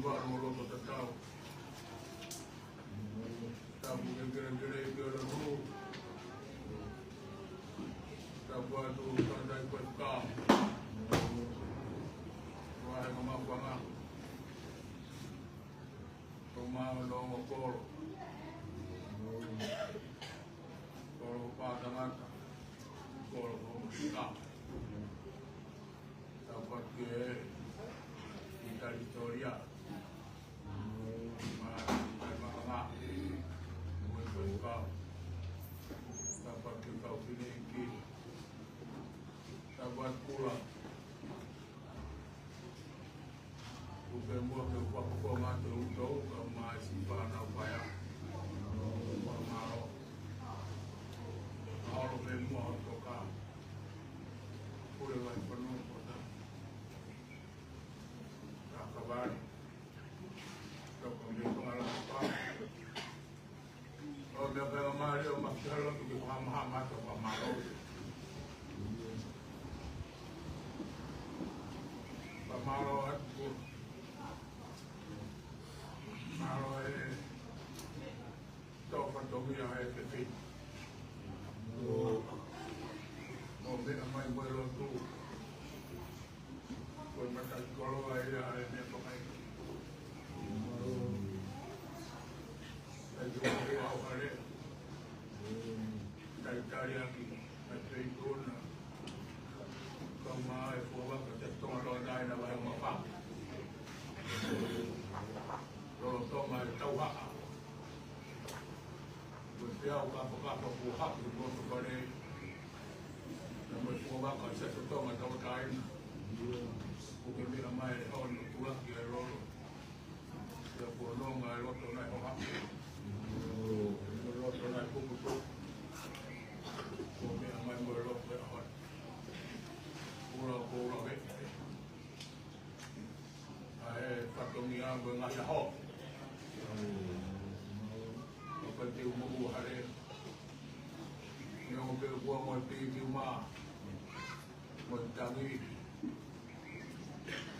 Iwa no lo tatau. Tabu kira-kira kira dulu. Tabu tu pandai berkah. Wahai kemampuan. Rumah dong kor. Kor padangan. Kor musika. Dapat ke kita Victoria. Dapat kita pilih dapat pulang bukan buat kekuatan untuk masih pada upaya malu kalau memang toka boleh penuh kota tak kabar tak kembali apa kalau dia bermain dia masalah tu paham atau pemalu Malo tofa tokia FP. Mobil amai boleh tu. Kau macam kalau ayah ni pakai. Jadi awak ada. Cari lagi. Macam itu na. Kau mai bawa kerja tong rodai na bayar apa? Kalau tong mai tahu apa? Bersiap apa buat di bawah kepada nama semua kerja tong atau kain. Bukan dia mai on pulang dia lalu. Dia pulang mai lalu naik apa? Lalu naik buku. Bukan mai lalu berapa? Pulau Patungia berngaya hok. Seperti umur hari yang berbuat mati di rumah, mencanggih.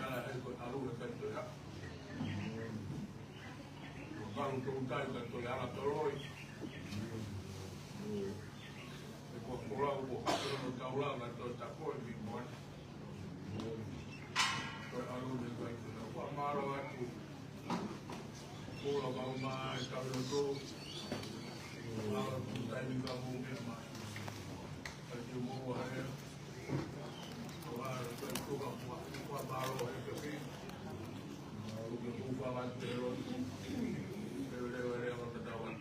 Kalau ikut alur kan tu ya. Kalau tuntai kan tu ya lah teroi. Ikut pulau buat pulau taulah kan tu tak boleh dibuat. Alur juga itu. Malu aku, pulau bau mai kalau tu, kalau kita ini kamu memang, kalau mau hari, kalau tu kamu buat baru hari tapi, kalau kita buat lagi terus, level yang tertawan.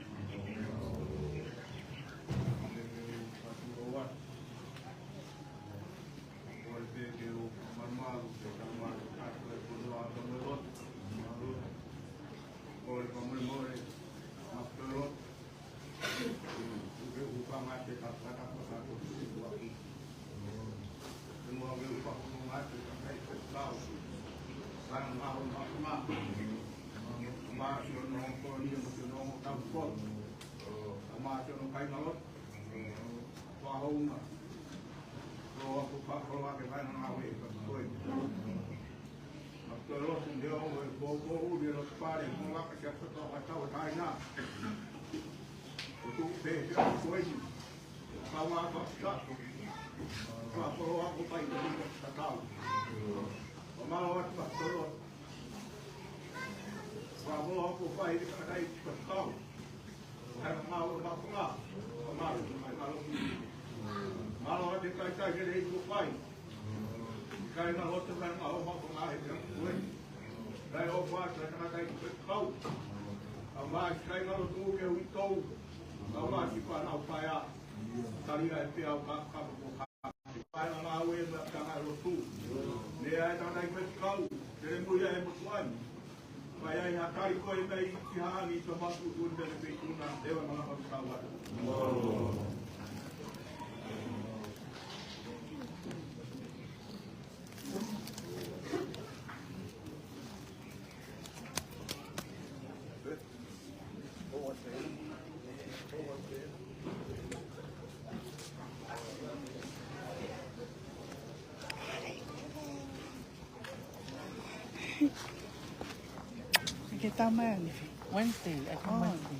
Kita man. Wednesday. I think Oh. Wednesday.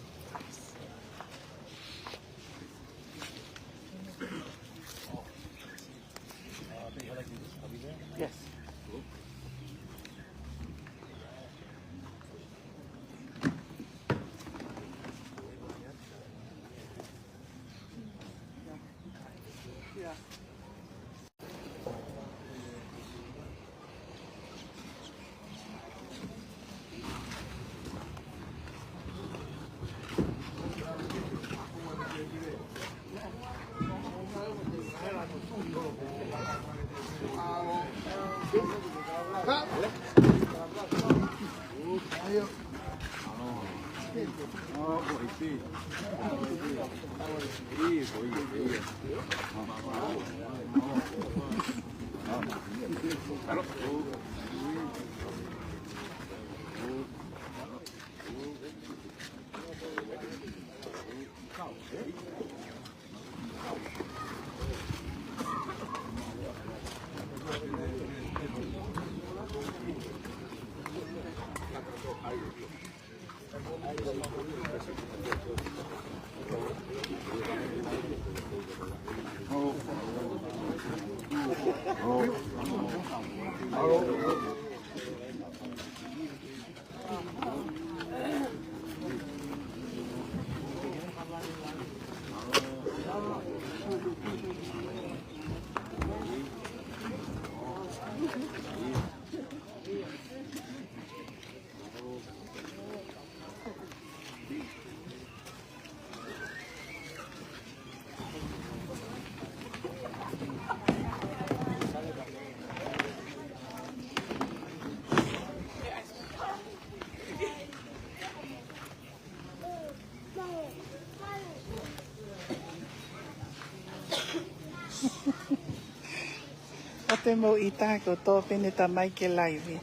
Yes. Yeah. Ate mo ita ko to pinita mai ke live.